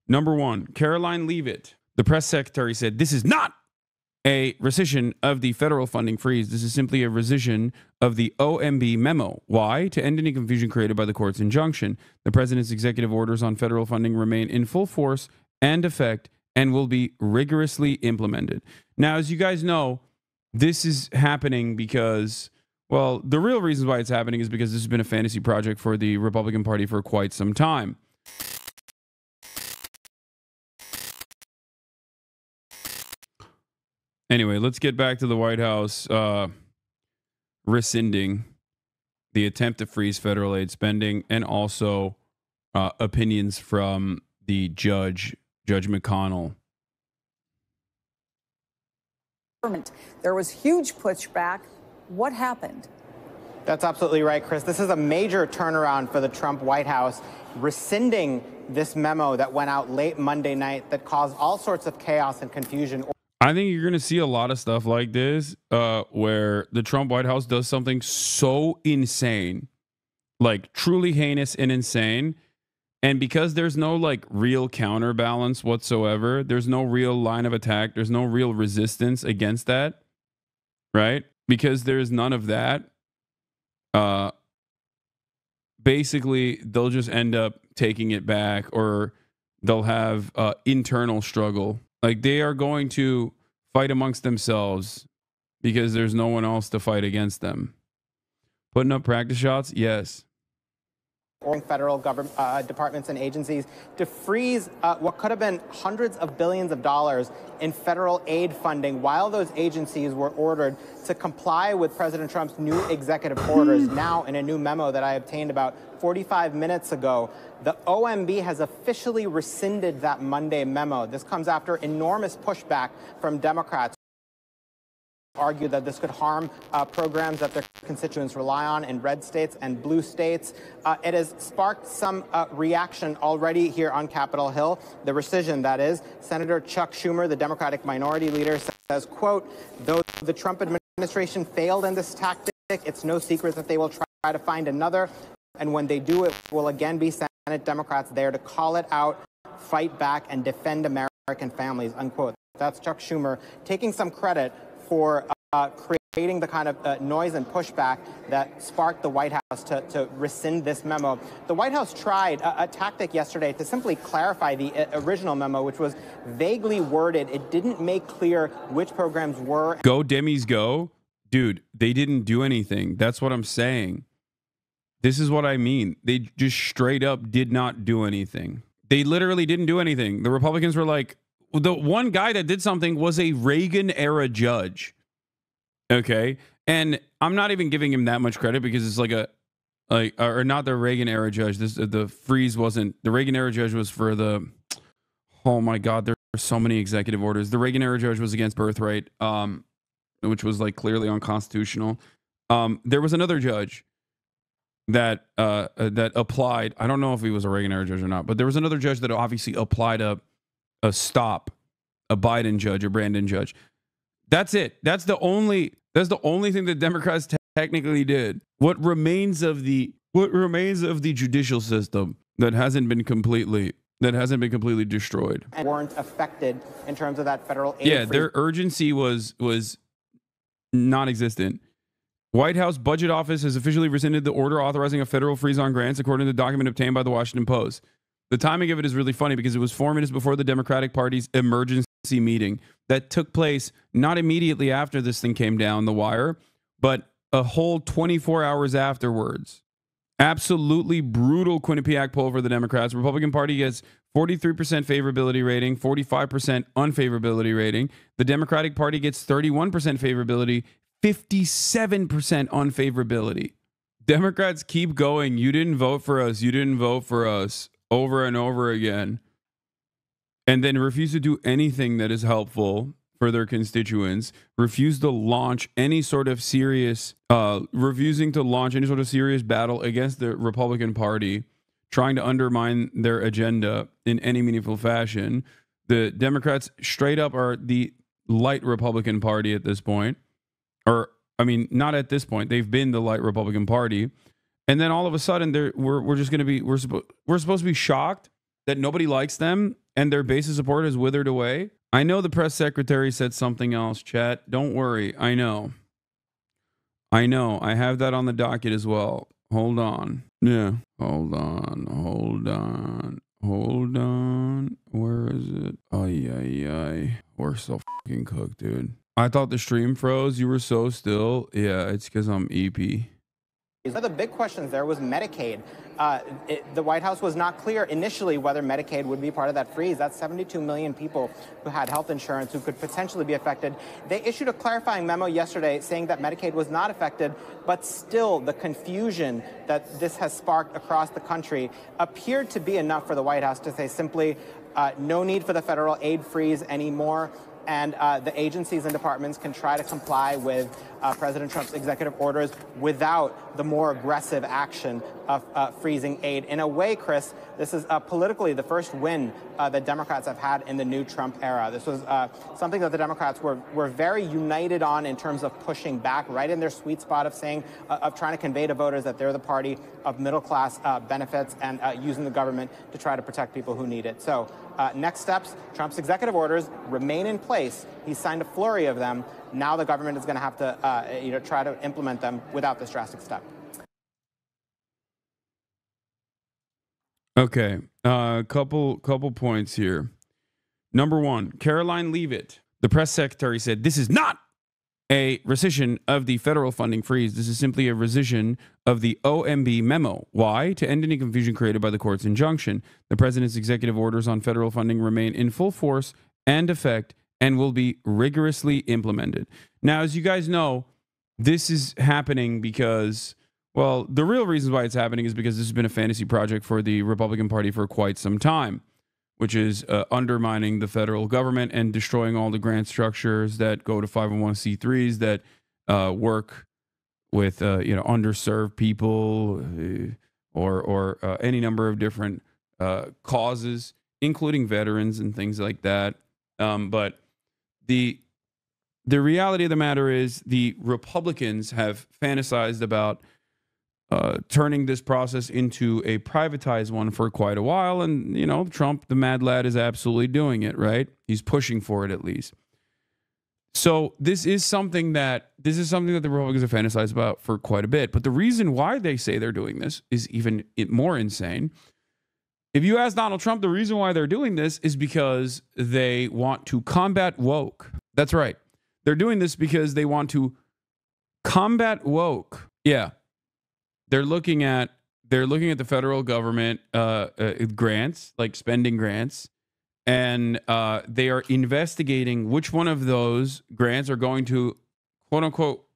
Number one, Caroline Leavitt, the press secretary, said this is not a rescission of the federal funding freeze. This is simply a rescission of the OMB memo. Why? To end any confusion created by the court's injunction. The president's executive orders on federal funding remain in full force and effect and will be rigorously implemented. Now, as you guys know, this is happening because, well, the real reasons why it's happening is because this has been a fantasy project for the Republican Party for quite some time. Anyway, let's get back to the White House rescinding the attempt to freeze federal aid spending, and also opinions from the Judge McConnell. There was huge pushback. What happened? That's absolutely right, Chris. This is a major turnaround for the Trump White House, rescinding this memo that went out late Monday night that caused all sorts of chaos and confusion. I think you're going to see a lot of stuff like this where the Trump White House does something so insane, like truly heinous and insane. And because there's no like real counterbalance whatsoever, there's no real line of attack, there's no real resistance against that, right? Because there's none of that. Basically, they'll just end up taking it back, or they'll have internal struggle. Like, they are going to fight amongst themselves because there's no one else to fight against them. Putting up practice shots? Yes. Federal government departments and agencies to freeze what could have been hundreds of billions of dollars in federal aid funding while those agencies were ordered to comply with President Trump's new executive orders. Now, in a new memo that I obtained about 45 minutes ago, the OMB has officially rescinded that Monday memo. This comes after enormous pushback from Democrats who argue that this could harm programs that their constituents rely on in red states and blue states. It has sparked some reaction already here on Capitol Hill. The rescission, that is. Senator Chuck Schumer, the Democratic minority leader, says, quote, though the Trump administration failed in this tactic, it's no secret that they will try to find another. And when they do, it will again be Senate Democrats there to call it out, fight back, and defend American families, unquote. That's Chuck Schumer taking some credit for creating the kind of noise and pushback that sparked the White House to rescind this memo. The White House tried a tactic yesterday to simply clarify the original memo, which was vaguely worded. It didn't make clear which programs were. Go, Demis, go. Dude, they didn't do anything. That's what I'm saying. This is what I mean. They just straight up did not do anything. They literally didn't do anything. The Republicans were like, the one guy that did something was a Reagan-era judge. Okay? And I'm not even giving him that much credit because it's or not the Reagan-era judge. The freeze wasn't, the Reagan-era judge was for the, oh my God, there are so many executive orders. The Reagan-era judge was against birthright, which was like clearly unconstitutional. There was another judge that applied. I don't know if he was a Reagan-era judge or not, but there was another judge that obviously applied a stop, a Biden judge, a Brandon judge. That's it. That's the only thing that Democrats technically did. What remains of the judicial system that hasn't been completely destroyed and weren't affected in terms of that federal aid. Yeah, their urgency was non-existent. White House Budget Office has officially rescinded the order authorizing a federal freeze on grants, according to the document obtained by the Washington Post. The timing of it is really funny because it was 4 minutes before the Democratic Party's emergency meeting that took place not immediately after this thing came down the wire, but a whole 24 hours afterwards. Absolutely brutal Quinnipiac poll for the Democrats. Republican Party gets 43% favorability rating, 45% unfavorability rating. The Democratic Party gets 31% favorability, 57% unfavorability. Democrats keep going. You didn't vote for us. You didn't vote for us. Over and over again. And then refuse to do anything that is helpful for their constituents. Refuse to launch any sort of serious, refusing to launch any sort of serious battle against the Republican Party, trying to undermine their agenda in any meaningful fashion. The Democrats straight up are the light Republican Party at this point. Or, I mean, not at this point. They've been the light Republican Party. And then all of a sudden, we're supposed to be shocked that nobody likes them and their base of support has withered away. I know the press secretary said something else, chat. Don't worry. I know. I have that on the docket as well. Hold on. Yeah. Hold on. Where is it? Ay. We're so fucking cooked, dude. I thought the stream froze. You were so still. Yeah, it's because I'm EP. One of the big questions there was Medicaid. The White House was not clear initially whether Medicaid would be part of that freeze. That's 72 million people who had health insurance who could potentially be affected. They issued a clarifying memo yesterday saying that Medicaid was not affected, but still the confusion that this has sparked across the country appeared to be enough for the White House to say simply no need for the federal aid freeze anymore. And the agencies and departments can try to comply with President Trump's executive orders without the more aggressive action of freezing aid. In a way, Chris, this is politically the first win that Democrats have had in the new Trump era. This was something that the Democrats were very united on in terms of pushing back, right in their sweet spot of saying, of trying to convey to voters that they're the party of middle-class benefits and using the government to try to protect people who need it. So next steps, Trump's executive orders remain in place. He's signed a flurry of them. Now the government is going to have to try to implement them without this drastic step. Okay, couple points here. Number one, Caroline Leavitt, the press secretary, said this is not a rescission of the federal funding freeze. This is simply a rescission of the OMB memo. Why? To end any confusion created by the court's injunction. The president's executive orders on federal funding remain in full force and effect and will be rigorously implemented. Now, as you guys know, this is happening because, well, the real reasons why it's happening is because this has been a fantasy project for the Republican Party for quite some time, which is undermining the federal government and destroying all the grant structures that go to 501c3s that work with underserved people or any number of different causes, including veterans and things like that. But the reality of the matter is the Republicans have fantasized about turning this process into a privatized one for quite a while. And, Trump, the mad lad, is absolutely doing it, right? He's pushing for it at least. So this is something that the Republicans have fantasized about for quite a bit. But the reason why they say they're doing this is even more insane. If you ask Donald Trump, the reason why they're doing this is because they want to combat woke. That's right. They're doing this because they want to combat woke. Yeah. They're looking at the federal government grants, like spending grants, and they are investigating which one of those grants are going to quote unquote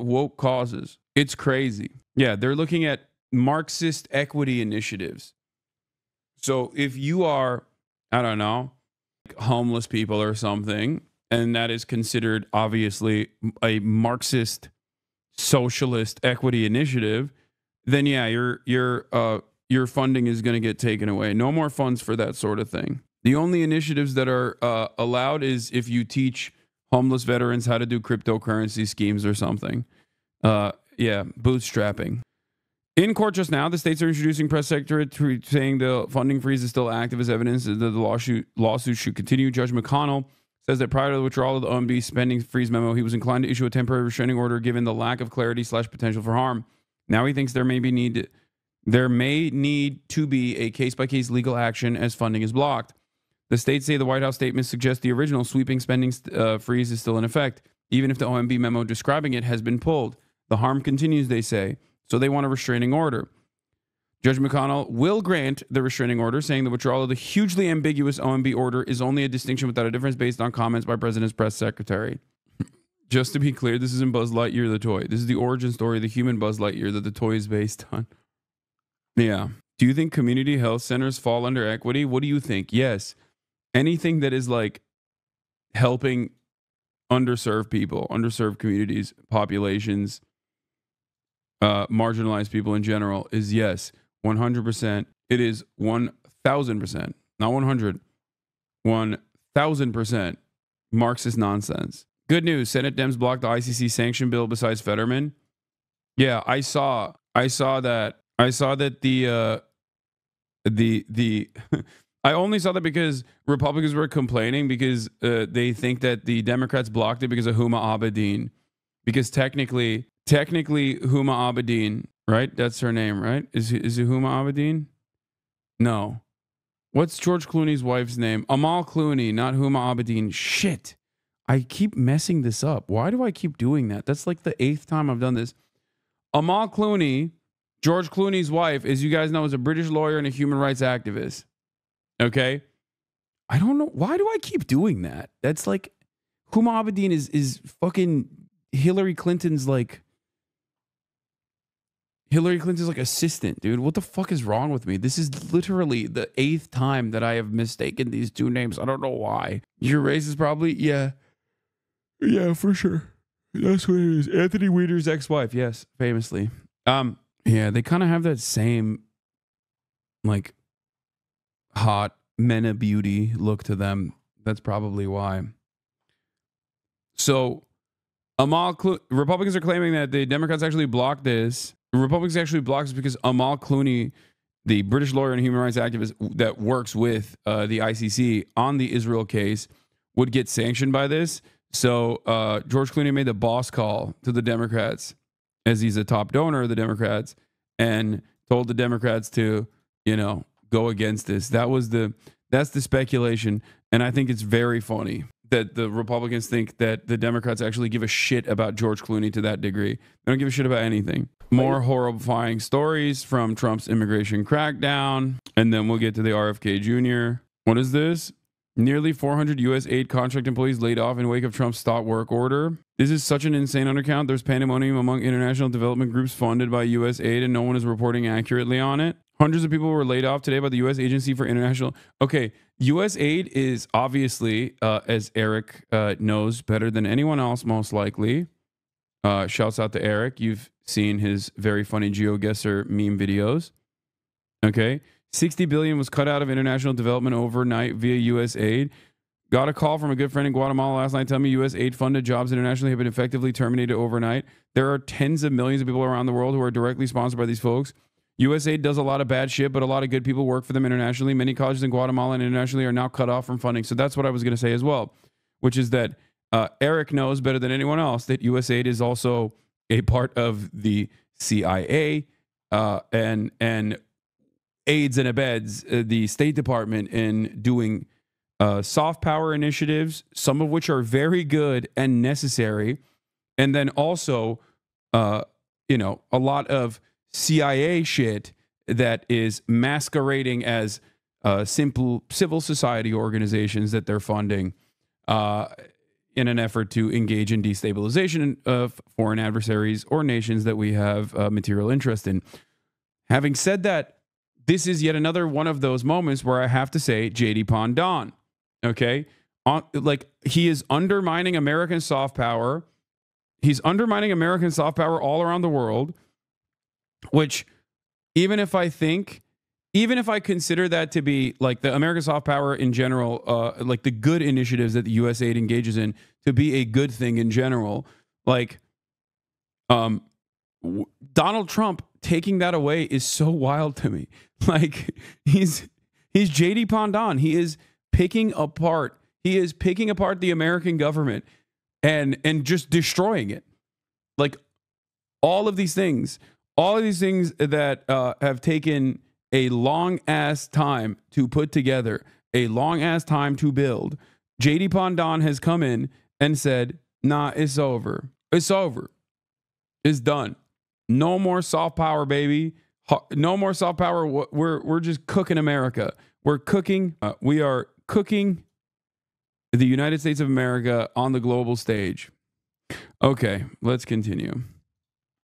woke causes. It's crazy. Yeah, they're looking at Marxist equity initiatives. So if you are, I don't know, homeless people or something, and that is considered obviously a Marxist socialist equity initiative, then yeah, your funding is going to get taken away. No more funds for that sort of thing. The only initiatives that are allowed is if you teach homeless veterans how to do cryptocurrency schemes or something. Yeah, bootstrapping. In court just now, the states are introducing press secretary saying the funding freeze is still active as evidence that the lawsuit should continue. Judge McConnell says that prior to the withdrawal of the OMB spending freeze memo, he was inclined to issue a temporary restraining order given the lack of clarity / potential for harm. Now he thinks there may need to be a case-by-case legal action as funding is blocked. The states say the White House statement suggests the original sweeping spending freeze is still in effect, even if the OMB memo describing it has been pulled. The harm continues, they say, so they want a restraining order. Judge McConnell will grant the restraining order, saying the withdrawal of the hugely ambiguous OMB order is only a distinction without a difference based on comments by President's press secretary. Just to be clear, this isn't Buzz Lightyear the toy. This is the origin story of the human Buzz Lightyear that the toy is based on. Yeah. Do you think community health centers fall under equity? What do you think? Yes. Anything that is like helping underserved people, underserved communities, populations, marginalized people in general is yes, 100%. It is 1,000%, not 100, 1,000% Marxist nonsense. Good news. Senate Dems blocked the ICC sanction bill besides Fetterman. Yeah, I saw that. I saw that the I only saw that because Republicans were complaining because they think that the Democrats blocked it because of Huma Abedin. Because technically Huma Abedin, right? That's her name, right? Is it Huma Abedin? No. What's George Clooney's wife's name? Amal Clooney, not Huma Abedin. Shit. I keep messing this up. Why do I keep doing that? That's like the 8th time I've done this. Amal Clooney, George Clooney's wife, as you guys know, is a British lawyer and a human rights activist. Okay? I don't know. Why do I keep doing that? That's like, Huma Abedin is fucking Hillary Clinton's like assistant, dude. What the fuck is wrong with me? This is literally the 8th time that I have mistaken these two names. I don't know why. You're racist, probably? Yeah. Yeah, for sure. That's what it is. Anthony Weiner's ex-wife, yes, famously. Yeah, they kind of have that same like hot Mena beauty look to them. That's probably why. So Republicans are claiming that the Democrats actually blocked this. The Republicans actually blocked this because Amal Clooney, the British lawyer and human rights activist that works with the ICC on the Israel case, would get sanctioned by this. So George Clooney made the boss call to the Democrats, as he's a top donor of the Democrats, and told the Democrats to, go against this. That's the speculation. And I think it's very funny that the Republicans think that the Democrats actually give a shit about George Clooney to that degree. They don't give a shit about anything. More horrifying stories from Trump's immigration crackdown. And then we'll get to the RFK Jr. What is this? Nearly 400 U.S. aid contract employees laid off in wake of Trump's stop work order. This is such an insane undercount. There's pandemonium among international development groups funded by U.S. aid, and no one is reporting accurately on it. Hundreds of people were laid off today by the U.S. Agency for International... Okay, U.S. aid is obviously, as Eric knows better than anyone else, most likely. Shouts out to Eric. You've seen his very funny GeoGuessr meme videos. Okay. 60 billion was cut out of international development overnight via U.S. aid. Got a call from a good friend in Guatemala last night telling me U.S. aid-funded jobs internationally have been effectively terminated overnight. There are tens of millions of people around the world who are directly sponsored by these folks. U.S. aid does a lot of bad shit, but a lot of good people work for them internationally. Many colleges in Guatemala and internationally are now cut off from funding. So that's what I was going to say as well, which is that Eric knows better than anyone else that U.S. aid is also a part of the CIA and aids and abets the State Department in doing soft power initiatives, some of which are very good and necessary. And then also, a lot of CIA shit that is masquerading as simple civil society organizations that they're funding in an effort to engage in destabilization of foreign adversaries or nations that we have material interest in. Having said that, this is yet another one of those moments where I have to say JD Pondon, okay? He is undermining American soft power. He's undermining American soft power all around the world, which even if I consider that to be like the American soft power in general, like the good initiatives that the U.S. aid engages in to be a good thing in general, like Donald Trump taking that away is so wild to me. Like he's JD Pondon. He is picking apart the American government and just destroying it. Like all of these things that have taken a long ass time to put together, a long ass time to build. JD Pondon has come in and said, nah, it's over. It's over. It's done. No more soft power, baby. No more soft power. We're just cooking America. We're cooking. We are cooking the United States of America on the global stage. Okay, let's continue.